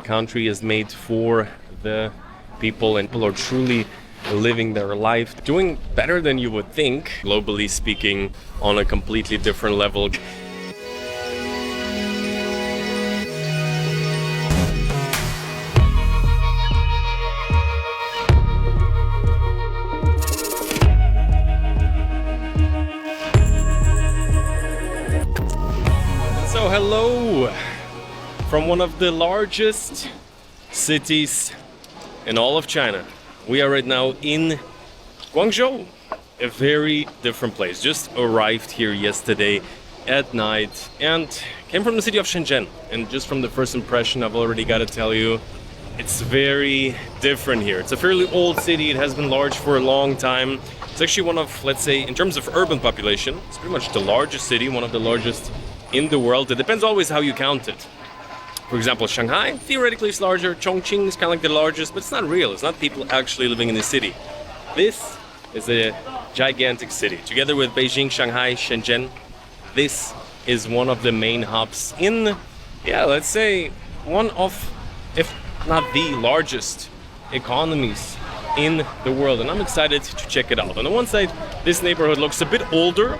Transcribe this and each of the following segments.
country is made for the people, and people are truly living their life, doing better than you would think, globally speaking, on a completely different level. So hello from one of the largest cities in all of China. We are right now in Guangzhou, a very different place. Just arrived here yesterday at night and came from the city of Shenzhen. And just from the first impression, I've already got to tell you, it's very different here. It's a fairly old city. It has been large for a long time. It's actually one of, let's say, in terms of urban population, it's pretty much the largest city, one of the largest in the world. It depends always how you count it. For example, Shanghai theoretically is larger. Chongqing is kind of like the largest, but it's not real. It's not people actually living in the city. This is a gigantic city. Together with Beijing, Shanghai, Shenzhen, this is one of the main hubs in, let's say, one of, if not the largest economies in the world. And I'm excited to check it out. On the one side, this neighborhood looks a bit older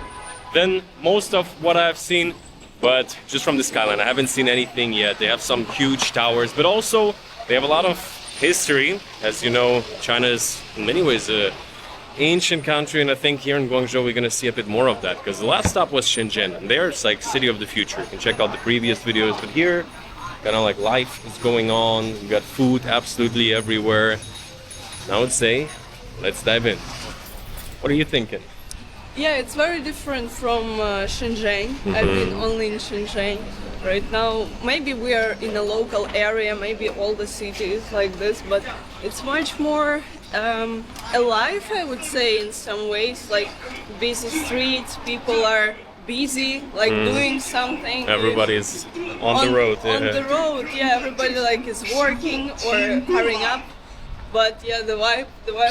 than most of what I've seen. But just from the skyline, I haven't seen anything yet. They have some huge towers, but also they have a lot of history. As you know, China is in many ways an ancient country, and I think here in Guangzhou we're gonna see a bit more of that, because the last stop was Shenzhen, and there it's like city of the future. You can check out the previous videos, but here kind of like life is going on. You got food absolutely everywhere. Now I would say, let's dive in. What are you thinking? Yeah, it's very different from Shenzhen. I've been only in Shenzhen. Right now, maybe we are in a local area, maybe all the cities like this, but it's much more alive, I would say, in some ways. Like busy streets, people are busy, like doing something. Everybody is on the road. On the road, yeah. Everybody like is working or hurrying up. But yeah, the vibe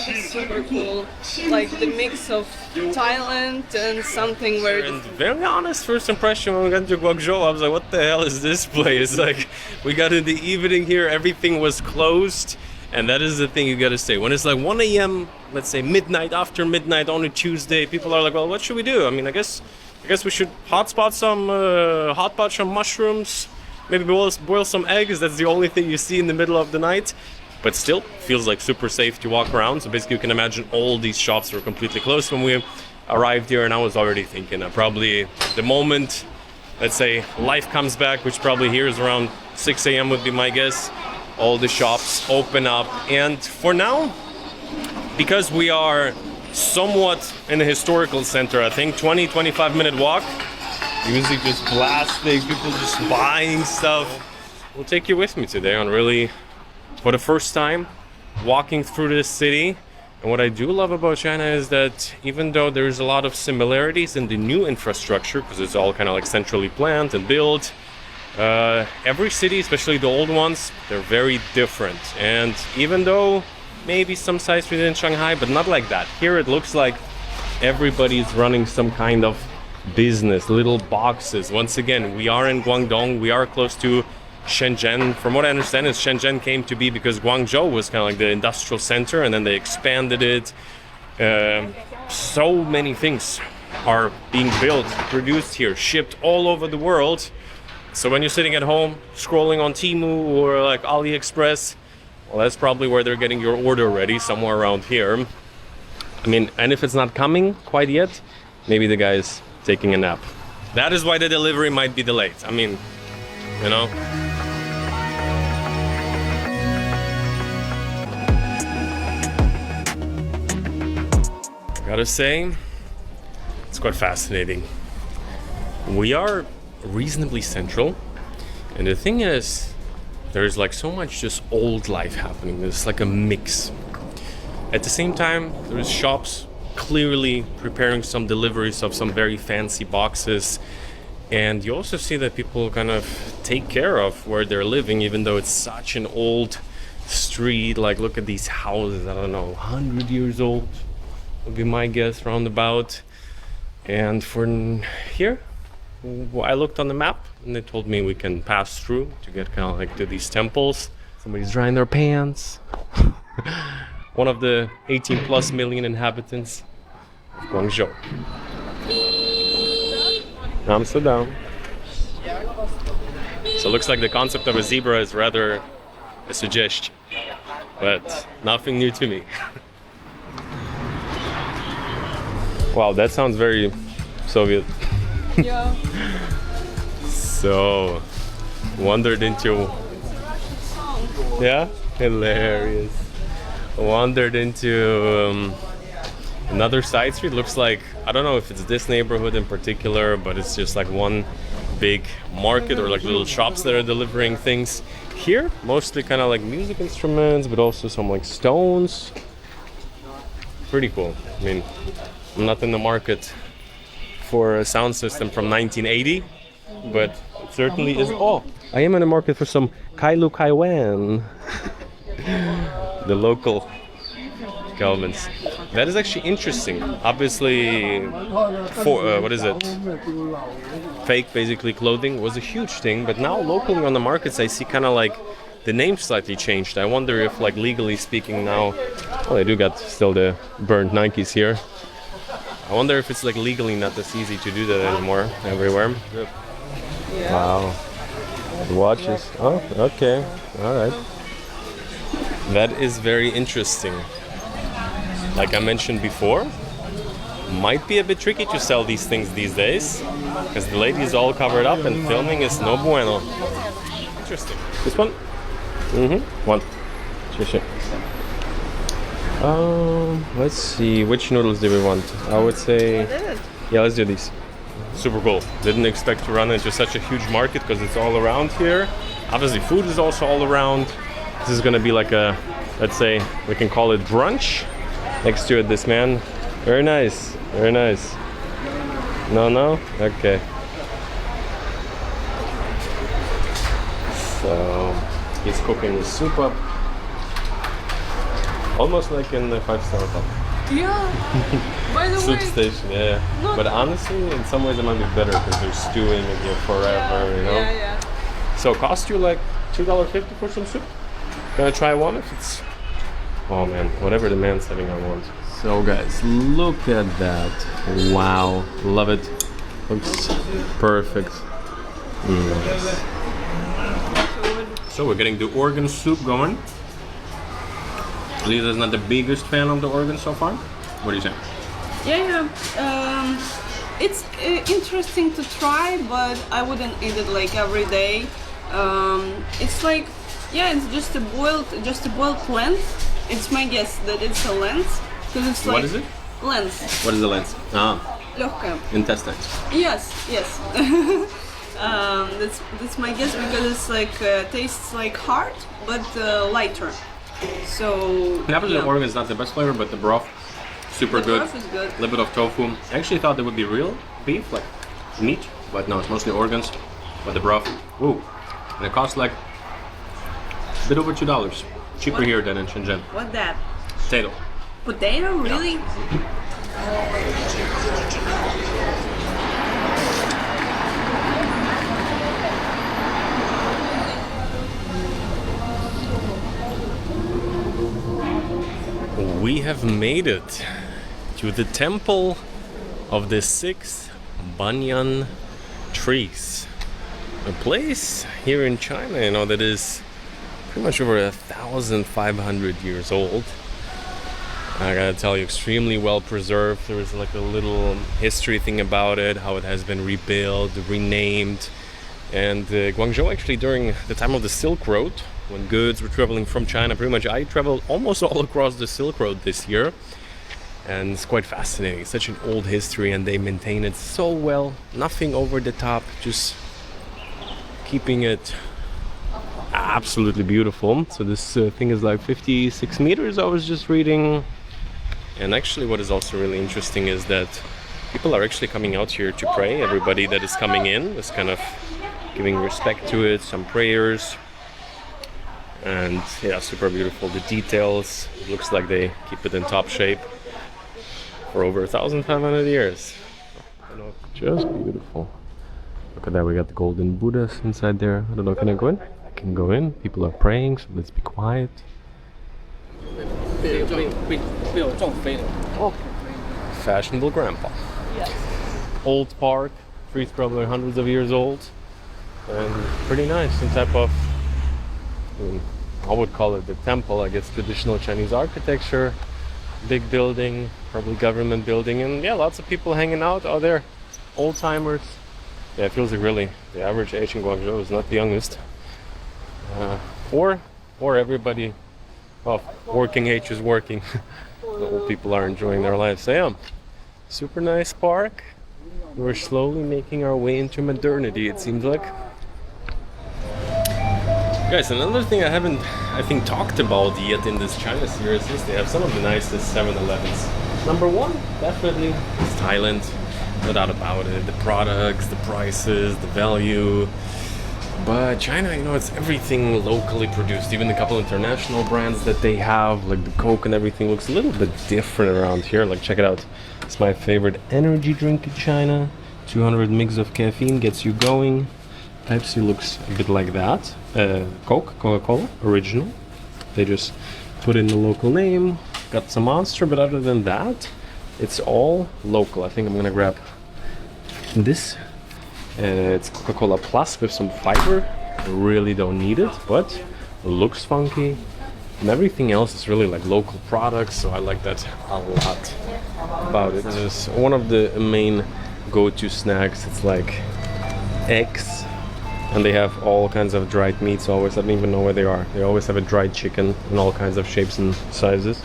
is super cool. Like the mix of Thailand and something very And very honest first impression when we got to Guangzhou, I was like, what the hell is this place? Like, we got in the evening here, everything was closed. And that is the thing you gotta say. When it's like 1 a.m., let's say midnight, after midnight on a Tuesday, people are like, well, what should we do? I mean, I guess we should hotpot some mushrooms, maybe boil some eggs. That's the only thing you see in the middle of the night. But still feels like super safe to walk around. So basically you can imagine all these shops were completely closed when we arrived here, and I was already thinking probably the moment, let's say, life comes back, which probably here is around 6 a.m. would be my guess, all the shops open up. And for now, because we are somewhat in a historical center, I think 20-25 minute walk, music just blasting, people just buying stuff. We'll take you with me today on really, for the first time, walking through this city. And what I do love about China is that even though there's a lot of similarities in the new infrastructure, because it's all kind of like centrally planned and built, every city, especially the old ones, they're very different. And even though maybe some sites within Shanghai, but not like that. Here it looks like everybody's running some kind of business, little boxes. Once again, we are in Guangdong, we are close to Shenzhen. From what I understand, is Shenzhen came to be because Guangzhou was kind of like the industrial center, and then they expanded it. So many things are being built, produced here, shipped all over the world. So when you're sitting at home scrolling on Temu or like AliExpress, well, that's probably where they're getting your order ready, somewhere around here. I mean, and if it's not coming quite yet, maybe the guy's taking a nap. That is why the delivery might be delayed. I mean, you know. Gotta say, it's quite fascinating. We are reasonably central, and the thing is, there's like so much just old life happening. There's like a mix. At the same time, there's shops clearly preparing some deliveries of some very fancy boxes, and you also see that people kind of take care of where they're living, even though it's such an old street. Like, look at these houses, I don't know, 100 years old would be my guess, roundabout. And for here, I looked on the map and they told me we can pass through to get kind of like to these temples. Somebody's drying their pants. One of the 18 plus million inhabitants of Guangzhou. Amsterdam. So it looks like the concept of a zebra is rather a suggestion, but nothing new to me. Wow, that sounds very Soviet. Yeah. So, wandered into... Yeah? Hilarious. Wandered into another side street. Looks like, I don't know if it's this neighborhood in particular, but it's just like one big market or like little shops that are delivering things. Here, mostly kind of like music instruments, but also some like stones. Pretty cool. I mean, I'm not in the market for a sound system from 1980, but it certainly is. Oh, I am in the market for some Kailu Kaiwan, the local Calvins. That is actually interesting. Obviously, for what is it? Fake, basically, clothing was a huge thing, but now locally on the markets, I see kind of like the name slightly changed. I wonder if, like, legally speaking now, well, they do got still the burnt Nikes here. I wonder if it's like legally not as easy to do that anymore everywhere. Wow. The watches. Oh, okay. All right. That is very interesting. Like I mentioned before, might be a bit tricky to sell these things these days because the lady is all covered up and filming is no bueno. Interesting. This one? One. Sure. Let's see, which noodles do we want? I would say, yeah, let's do these. Super cool. Didn't expect to run into such a huge market because it's all around here. Obviously, food is also all around. This is gonna be like a, let's say, we can call it brunch. Next to it, this man. Very nice, very nice. No? Okay. So, he's cooking the soup up. Almost like in the 5-star hotel. Yeah. By the Soup way, station, yeah. No. But honestly, in some ways it might be better because they're stewing it here forever, you know? Yeah. So it cost you like $2.50 for some soup? Gonna try one if it's... Oh man, whatever the man's having, I want. So guys, look at that. Wow, love it. Looks perfect. Yes. So we're getting the organ soup going. Lisa's not the biggest fan of the organ so far. What do you say? Yeah. It's interesting to try, but I wouldn't eat it like every day. It's like, yeah, it's just a boiled lens. It's my guess that it's a lens because it's like. What is it? Lens. What is the lens? Легкая. Intestines. Yes. That's my guess because it's like tastes like hard but lighter. So. The organ is not the best flavor, but the broth, super good. The broth is good. A little bit of tofu. I actually thought there would be real beef, like meat, but no, it's mostly organs. But the broth, woo, and it costs like a bit over $2. Cheaper here than in Shenzhen. What that? Potato. Potato? Really? We have made it to the temple of the 6 banyan trees. A place here in China, you know, that is pretty much over 1,500 years old. I gotta tell you, extremely well preserved. There is like a little history thing about it, how it has been rebuilt, renamed. And Guangzhou, actually, during the time of the Silk Road, when goods were traveling from China, pretty much I traveled almost all across the Silk Road this year. And it's quite fascinating. It's such an old history and they maintain it so well. Nothing over the top, just keeping it absolutely beautiful. So this thing is like 56 meters, I was just reading. And actually what is also really interesting is that people are actually coming out here to pray. Everybody that is coming in is kind of giving respect to it, some prayers. And yeah, super beautiful. The details, it looks like they keep it in top shape for over 1,500 years. Just beautiful. Look at that, we got the golden Buddhas inside there. I don't know, can I go in? can go in. People are praying, so let's be quiet. Fashionable grandpa. Yes. Old park. Tree's probably hundreds of years old. And pretty nice. Some type of, I would call it the temple, I guess, traditional Chinese architecture. Big building, probably government building. And yeah, lots of people hanging out there. Old timers. Yeah, it feels like really the average age in Guangzhou is not the youngest. Or everybody of working age is working. The old people are enjoying their lives. So yeah, super nice park. We're slowly making our way into modernity, it seems like. Guys, another thing I haven't, I think, talked about yet in this China series is they have some of the nicest 7-Elevens. Number one, definitely, is Thailand. No doubt about it. The products, the prices, the value. But China, you know, it's everything locally produced. Even a couple international brands that they have, like the Coke and everything, looks a little bit different around here. Like, check it out. It's my favorite energy drink in China. 200 mg of caffeine gets you going. Pepsi looks a bit like that. Coca-Cola, original. They just put in the local name. Got some Monster, but other than that, it's all local. I think I'm gonna grab this. It's Coca-Cola Plus with some fiber. I really don't need it, but it looks funky. And everything else is really like local products, so I like that a lot about it. It's one of the main go-to snacks. It's like eggs, and they have all kinds of dried meats always. I don't even know where they are. They always have a dried chicken in all kinds of shapes and sizes.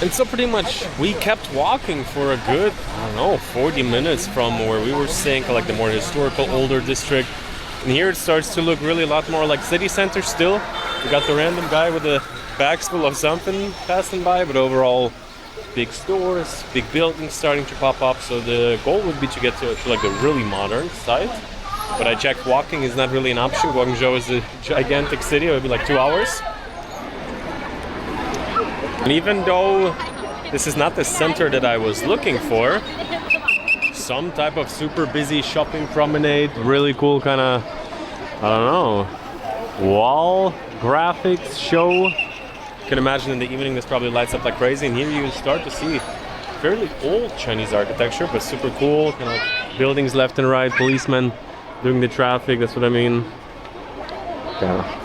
And so pretty much we kept walking for a good, I don't know, 40 minutes from where we were staying, like the more historical, older district. And here it starts to look really a lot more like city center still. We got the random guy with the bags full of something passing by, but overall big stores, big buildings starting to pop up. So the goal would be to get to like a really modern site. But I checked, walking is not really an option. Guangzhou is a gigantic city. It would be like 2 hours. And even though this is not the center that I was looking for, some type of super busy shopping promenade, really cool kind of, I don't know, wall graphics show. You can imagine in the evening this probably lights up like crazy, and here you start to see fairly old Chinese architecture, but super cool, kind of buildings left and right, policemen doing the traffic, that's what I mean. Yeah.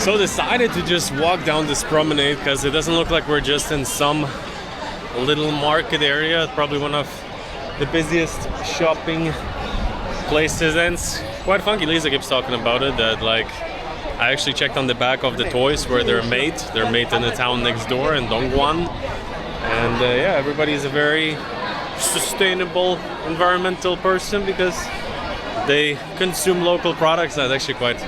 So decided to just walk down this promenade because it doesn't look like we're just in some little market area. It's probably one of the busiest shopping places, and it's quite funky. Lisa keeps talking about it, that like I actually checked on the back of the toys where they're made. They're made in the town next door in Dongguan. And yeah, everybody's a very sustainable, environmental person because they consume local products. That's actually quite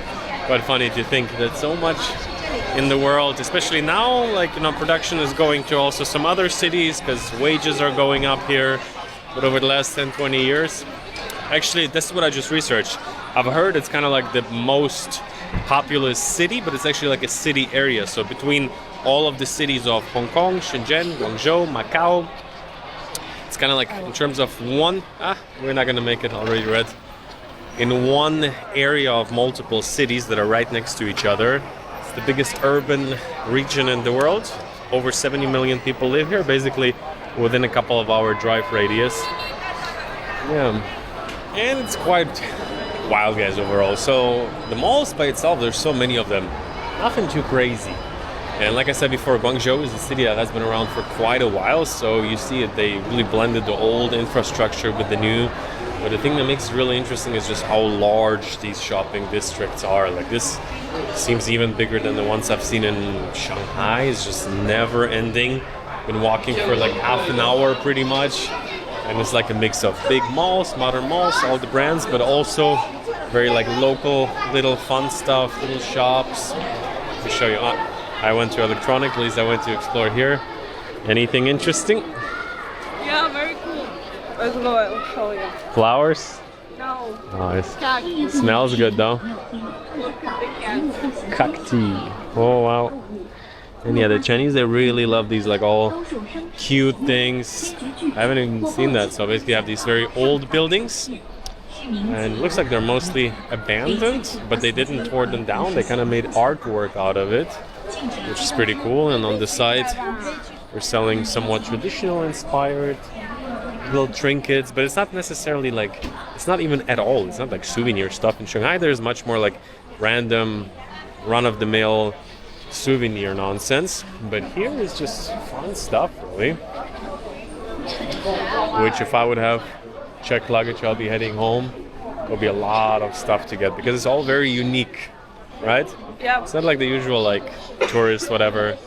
funny to think that so much in the world, especially now, like, you know, production is going to also some other cities because wages are going up here. But over the last 10-20 years, actually, this is what I just researched. I've heard it's kind of like the most populous city, but it's actually like a city area. So between all of the cities of Hong Kong, Shenzhen, Guangzhou, Macau, it's kind of like in terms of one, we're not gonna make it, already read. In one area of multiple cities that are right next to each other. It's the biggest urban region in the world. Over 70 million people live here, basically within a couple of hour drive radius. Yeah, and it's quite wild, guys, overall. So the malls by itself, there's so many of them, nothing too crazy. And like I said before, Guangzhou is a city that has been around for quite a while, so you see it, they really blended the old infrastructure with the new. But the thing that makes it really interesting is just how large these shopping districts are. Like, this seems even bigger than the ones I've seen in Shanghai. It's just never ending. Been walking for like half an hour pretty much. And it's like a mix of big malls, modern malls, all the brands, but also very like local, little fun stuff, little shops. To show you, I went to electronic, at least I went to explore here. Anything interesting? Yeah, very cool. As well, I'll show you. Flowers? No. Nice. Smells good though. Look at the cats. Cacti. Oh wow. And yeah, the Chinese, they really love these like all cute things. I haven't even seen that. So basically you have these very old buildings. And it looks like they're mostly abandoned, but they didn't tear them down. They kind of made artwork out of it, which is pretty cool. And on the side, they're selling somewhat traditional inspired little trinkets, but it's not necessarily like, it's not even at all, it's not like souvenir stuff. In Shanghai, there's much more like random, run-of-the-mill souvenir nonsense. But here is just fun stuff, really. Which if I would have checked luggage, I'll be heading home. There'll be a lot of stuff to get because it's all very unique, right? Yeah. It's not like the usual like tourist whatever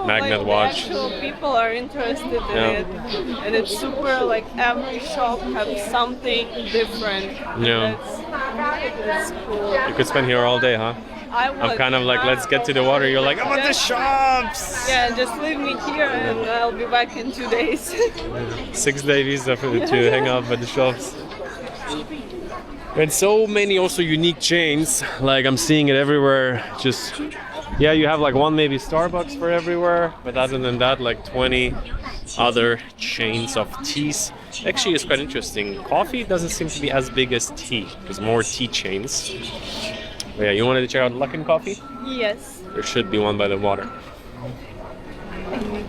magnet like watch. The actual people are interested in it, and it's super like every shop has something different. Yeah. That's cool. You could spend here all day, huh? I'm kind of like, let's get to the water. You're like, I want the shops. Yeah, just leave me here and I'll be back in 2 days. 6-day visa to hang out at the shops. And so many also unique chains. Like I'm seeing it everywhere. Just, yeah, you have like one maybe Starbucks for everywhere. But other than that, like 20 other chains of teas. Actually, it's quite interesting. Coffee doesn't seem to be as big as tea. There's more tea chains. But yeah, you wanted to check out Luckin Coffee? Yes. There should be one by the water.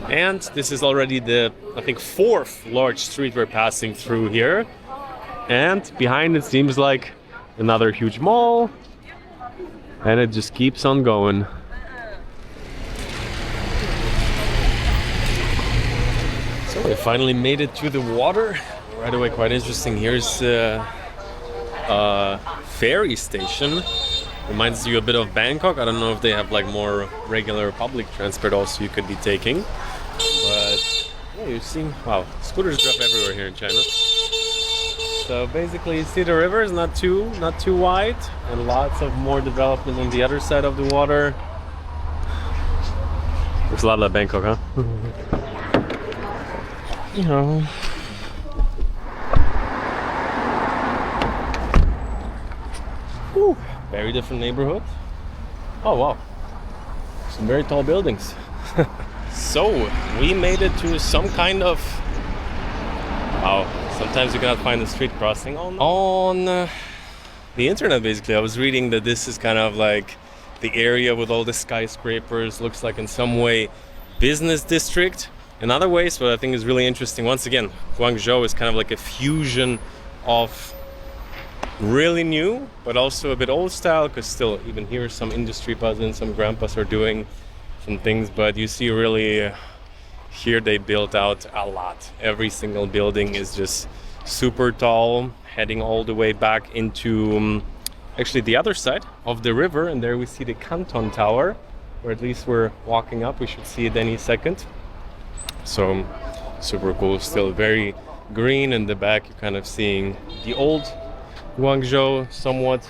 And this is already the, I think, 4th large street we're passing through here. And behind it seems like another huge mall. And it just keeps on going. So we finally made it to the water. Right away, quite interesting. Here's a ferry station. Reminds you a bit of Bangkok. I don't know if they have like more regular public transport also you could be taking. But yeah, you're seeing, wow, scooters drop everywhere here in China. So basically you see the river is not too wide, and lots of more development on the other side of the water. There's a lot of Bangkok, huh? You know. Whew. Very different neighborhood. Oh wow, some very tall buildings. So we made it to some kind of, wow, sometimes you cannot find the street crossing on the internet. Basically I was reading that this is kind of like the area with all the skyscrapers, looks like in some way business district. In other ways, what I think is really interesting, once again, Guangzhou is kind of like a fusion of really new but also a bit old style, because still even here some industry buzz and some grandpas are doing some things, but you see really here they built out a lot. Every single building is just super tall, heading all the way back into actually the other side of the river, and there we see the Canton Tower, or at least we're walking up. We should see it any second. So super cool. Still very green. In the back you're kind of seeing the old Guangzhou, somewhat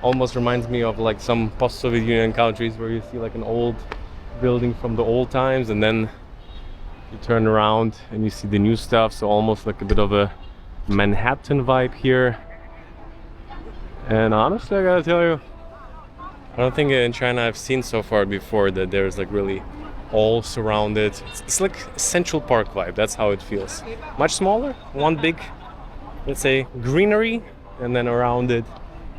almost reminds me of like some post-Soviet Union countries where you see like an old building from the old times, and then you turn around and you see the new stuff. So almost like a bit of a Manhattan vibe here. And honestly, I gotta tell you, I don't think in China I've seen so far before that there's like really all surrounded. It's like a Central Park vibe. That's how it feels. Much smaller, one big, let's say, greenery, and then around it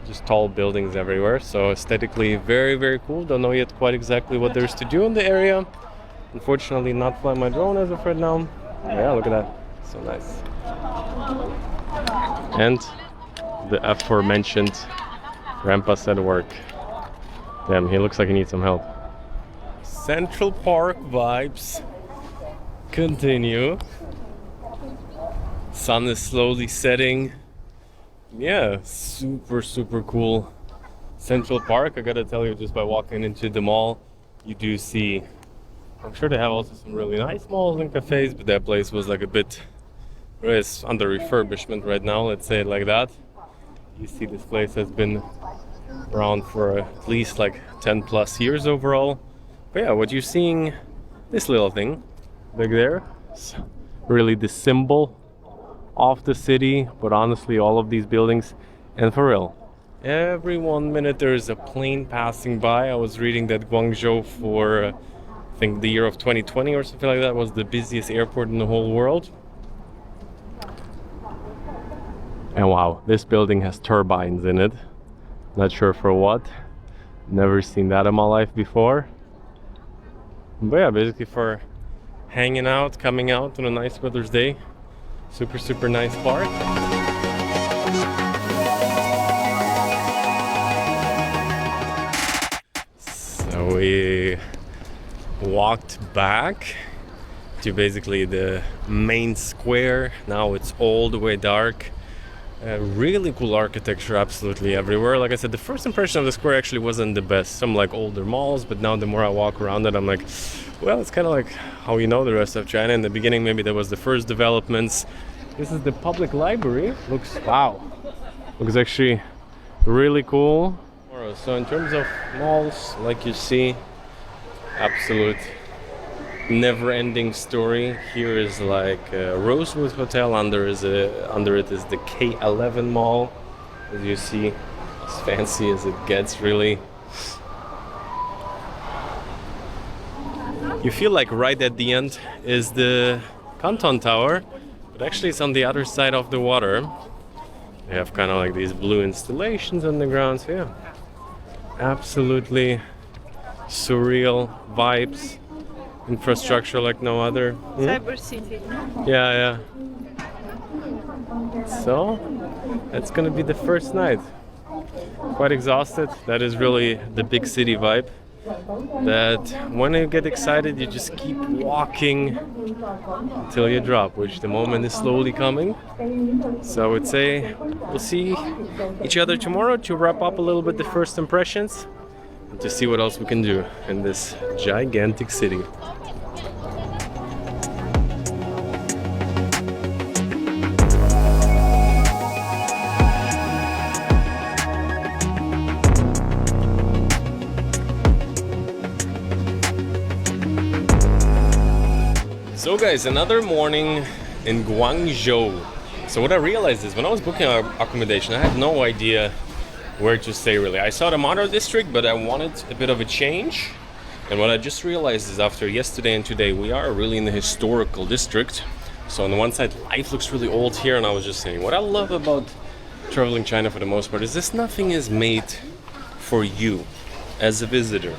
just tall buildings everywhere. So aesthetically very, very cool. Don't know yet quite exactly what there's to do in the area. Unfortunately not flying my drone as of right now. Yeah, look at that, so nice. And the aforementioned grandpa's at work. Damn, he looks like he needs some help. Central Park vibes continue. Sun is slowly setting. Yeah, super cool Central Park. I gotta tell you, just by walking into the mall, you do see, I'm sure they have also some really nice malls and cafes, but that place was like a bit, it's under refurbishment right now, let's say it like that. You see this place has been around for at least like 10 plus years overall. But yeah, what you're seeing, this little thing back there, is really the symbol of the city. But honestly, all of these buildings, and for real, every 1 minute there is a plane passing by. I was reading that Guangzhou for I think the year of 2020 or something like that was the busiest airport in the whole world. And wow, this building has turbines in it. Not sure for what. Never seen that in my life before. But yeah, basically for hanging out, coming out on a nice weather's day. Super nice park. So we walked back to basically the main square. Now it's all the way dark. Really cool architecture absolutely everywhere. Like I said, the first impression of the square actually wasn't the best. Some like older malls, but now the more I walk around it, I'm like, well, it's kind of like how you know the rest of China. In the beginning, maybe there was the first developments. This is the public library. Looks actually really cool. So in terms of malls, like you see, absolute never-ending story. Here is like a Rosewood Hotel. Under it is the K11 Mall. As you see, as fancy as it gets, really. You feel like right at the end is the Canton Tower, but actually it's on the other side of the water. They have kind of like these blue installations on the ground. So yeah, absolutely surreal vibes. Infrastructure like no other. Cyber City. Yeah. So that's gonna be the first night. Quite exhausted. That is really the big city vibe. That when you get excited, you just keep walking until you drop, which the moment is slowly coming. So I would say we'll see each other tomorrow to wrap up a little bit the first impressions and to see what else we can do in this gigantic city. So guys, another morning in Guangzhou. So what I realized is when I was booking our accommodation, I had no idea where to stay really. I saw the modern district, but I wanted a bit of a change. And what I just realized is after yesterday and today, we are really in the historical district. So on the one side, life looks really old here. And I was just saying, what I love about traveling China for the most part is this: nothing is made for you as a visitor.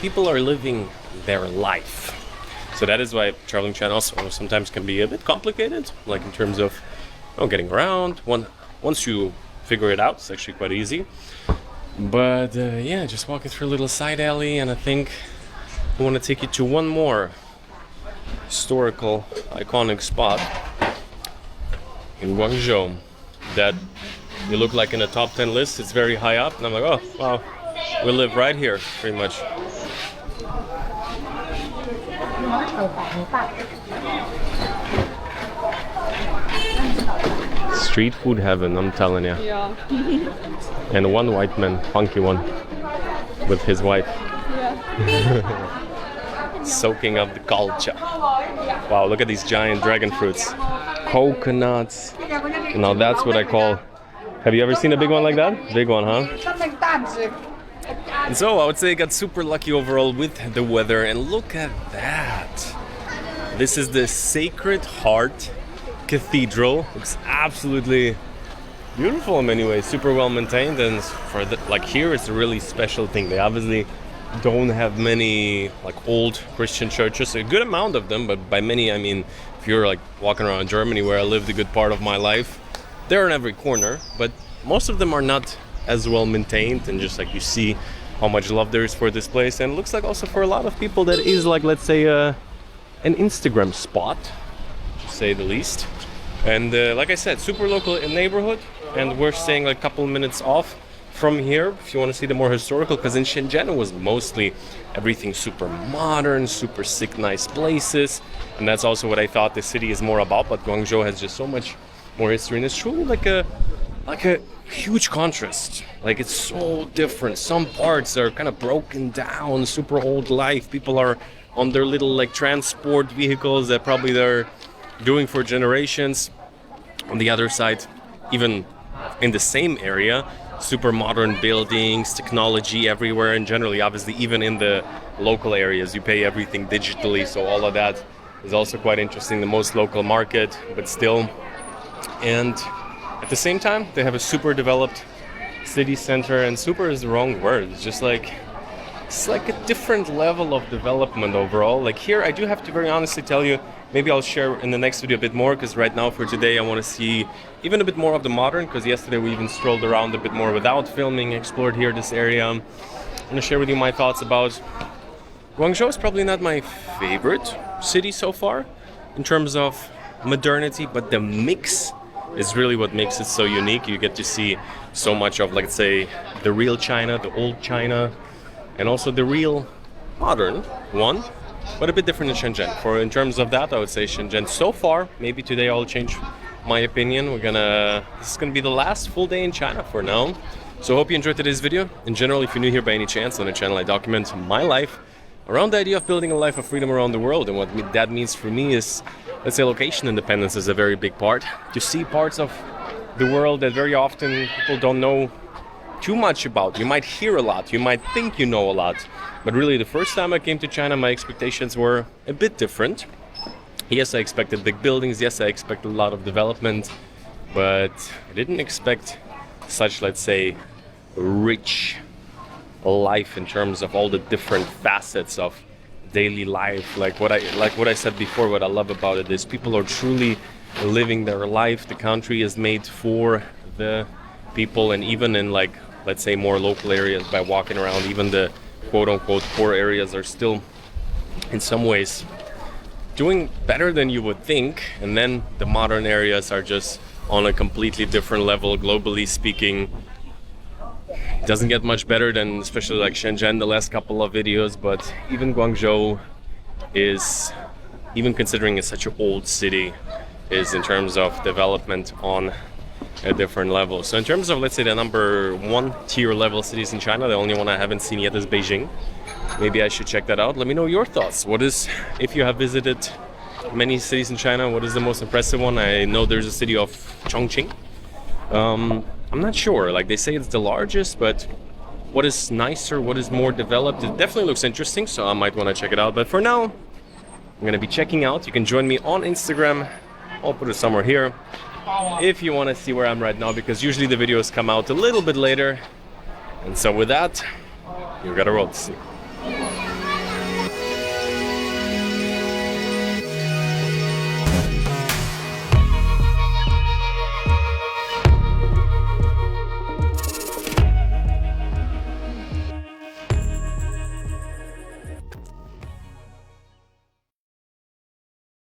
People are living their life. So that is why traveling China also sometimes can be a bit complicated, like in terms of getting around. Once you figure it out, it's actually quite easy. But yeah, just walking through a little side alley, and I think I want to take you to one more historical, iconic spot in Guangzhou that you look like in a top 10 list. It's very high up, and I'm like, oh wow, we live right here, pretty much. Street food heaven, I'm telling you. Yeah. And one white man, funky one, with his wife. Yeah. Soaking up the culture. Wow, look at these giant dragon fruits. Coconuts. Now that's what I call... Have you ever seen a big one like that? Big one, huh? And so I would say I got super lucky overall with the weather, and look at that. This is the Sacred Heart Cathedral. It's absolutely beautiful in many ways, super well maintained, and for like here it's a really special thing. They obviously don't have many like old Christian churches, a good amount of them, but by many I mean if you're like walking around Germany, where I lived a good part of my life, they're in every corner, but most of them are not as well maintained, and just like you see how much love there is for this place. And it looks like also for a lot of people that is like, let's say an Instagram spot, to say the least. And like I said, super local in neighborhood, and we're staying like a couple minutes off from here if you want to see the more historical, because in Shenzhen it was mostly everything super modern, super sick, nice places, and that's also what I thought the city is more about. But Guangzhou has just so much more history, and it's truly like a huge contrast. Like it's so different. Some parts are kind of broken down, super old life. People are on their little like transport vehicles that probably they're doing for generations. On the other side, even in the same area, super modern buildings, technology everywhere, and generally obviously even in the local areas. You pay everything digitally, so all of that is also quite interesting. The most local market, but still. And at the same time, they have a super developed city center, and super is the wrong word. It's like a different level of development overall. Like here, I do have to very honestly tell you, maybe I'll share in the next video a bit more, because right now for today I want to see even a bit more of the modern, because yesterday we even strolled around a bit more without filming, explored here this area. I'm going to share with you my thoughts about Guangzhou. Is probably not my favorite city so far in terms of modernity, but the mix is really what makes it so unique. You get to see so much of, let's say, the real China, the old China, and also the real modern one, but a bit different in Shenzhen. In terms of that, I would say Shenzhen so far. Maybe today I'll change my opinion. This is gonna be the last full day in China for now. So I hope you enjoyed today's video. In general, if you're new here by any chance, on the channel I document my life around the idea of building a life of freedom around the world. And what that means for me is, let's say, location independence is a very big part. To see parts of the world that very often people don't know too much about. You might hear a lot, you might think you know a lot, but really the first time I came to China, my expectations were a bit different. Yes, I expected big buildings, yes, I expected a lot of development, but I didn't expect such, let's say, rich life in terms of all the different facets of daily life. Like what I said before, what I love about it is people are truly living their life. The country is made for the people, and even in, like, let's say, more local areas, by walking around, even the quote-unquote poor areas are still in some ways doing better than you would think, and then the modern areas are just on a completely different level, globally speaking. It doesn't get much better than, especially like Shenzhen, the last couple of videos, but even Guangzhou is, even considering it's such an old city, is in terms of development on a different level. So in terms of, let's say, the number one tier level cities in China, the only one I haven't seen yet is Beijing. Maybe I should check that out. Let me know your thoughts. If you have visited many cities in China, what is the most impressive one? I know there's a city of Chongqing. I'm not sure, like they say it's the largest, but what is nicer, what is more developed, it definitely looks interesting, so I might want to check it out. But for now, I'm going to be checking out. You can join me on Instagram. I'll put it somewhere here if you want to see where I'm right now, because usually the videos come out a little bit later. And so with that, you got a world to see.